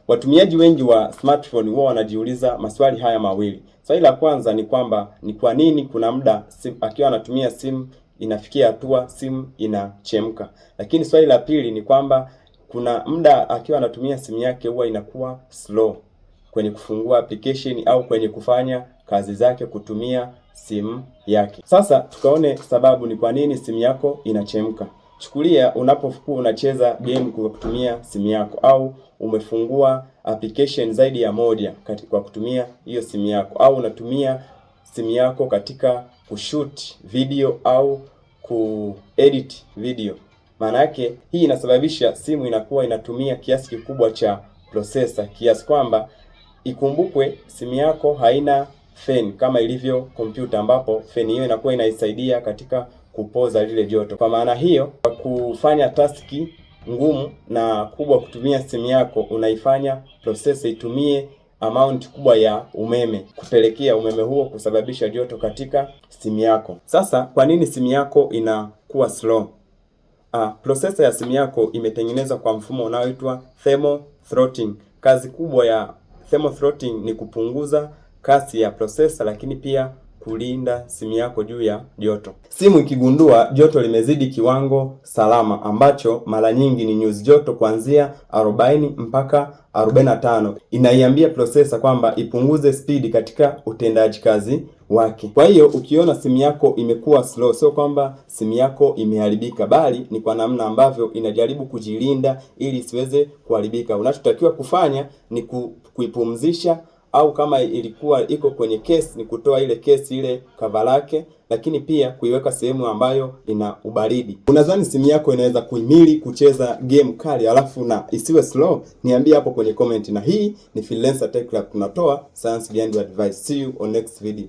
Watumiaji wengi wa smartphone huwa wanajiuliza maswali haya mawili. Swali la kwanza ni kwamba ni kwa nini kuna muda akiwa anatumia simu inafikia hatua simu inachemka. Lakini swali la pili ni kwamba kuna muda akiwa anatumia simu yake huwa inakuwa slow kwenye kufungua application au kwenye kufanya kazi zake kutumia simu yake. Sasa tukaone sababu ni kwa nini simu yako inachemka. Chukulia unapokuwa unacheza game kwa kutumia simu yako au umefungua application zaidi ya moja kwa kutumia hiyo simu yako, au unatumia simu yako katika kushoot video au kuedit video. Maana yake hii inasababisha simu inakuwa inatumia kiasi kikubwa cha processor, kiasi kwamba ikumbukwe simu yako haina fan kama ilivyo kompyuta, ambapo fan hiyo inakuwa inaisaidia katika kupoza lile joto. Kwa maana hiyo, kwa kufanya taski ngumu na kubwa kutumia simu yako, unaifanya processor itumie amount kubwa ya umeme, kupelekea umeme huo kusababisha joto katika simu yako. Sasa kwa nini simu yako inakuwa slow? Processor ya simu yako imetengenezwa kwa mfumo unaoitwa thermal throttling. Kazi kubwa ya thermal throttling ni kupunguza kasi ya processor, lakini pia kulinda simu yako juu ya joto. Simu ikigundua joto limezidi kiwango salama ambacho mara nyingi ni nyuzi joto kuanzia 40 mpaka 45, inaiambia processor kwamba ipunguze speed katika utendaji kazi wake. Kwa hiyo ukiona simu yako imekuwa slow, sio kwamba simu yako imeharibika, bali ni kwa namna ambavyo inajaribu kujilinda ili isiweze kuharibika. Unachotakiwa kufanya ni kuipumzisha, au kama ilikuwa iko kwenye case ni kutoa ile case, ile cover lake, lakini pia kuiweka sehemu ambayo ina ubaridi. Unadhani simu yako inaweza kuhimili kucheza game kali alafu na isiwe slow? Niambie hapo kwenye comment. Na hii ni Freelancer Tech Club, tunatoa science behind your device. See you on next video.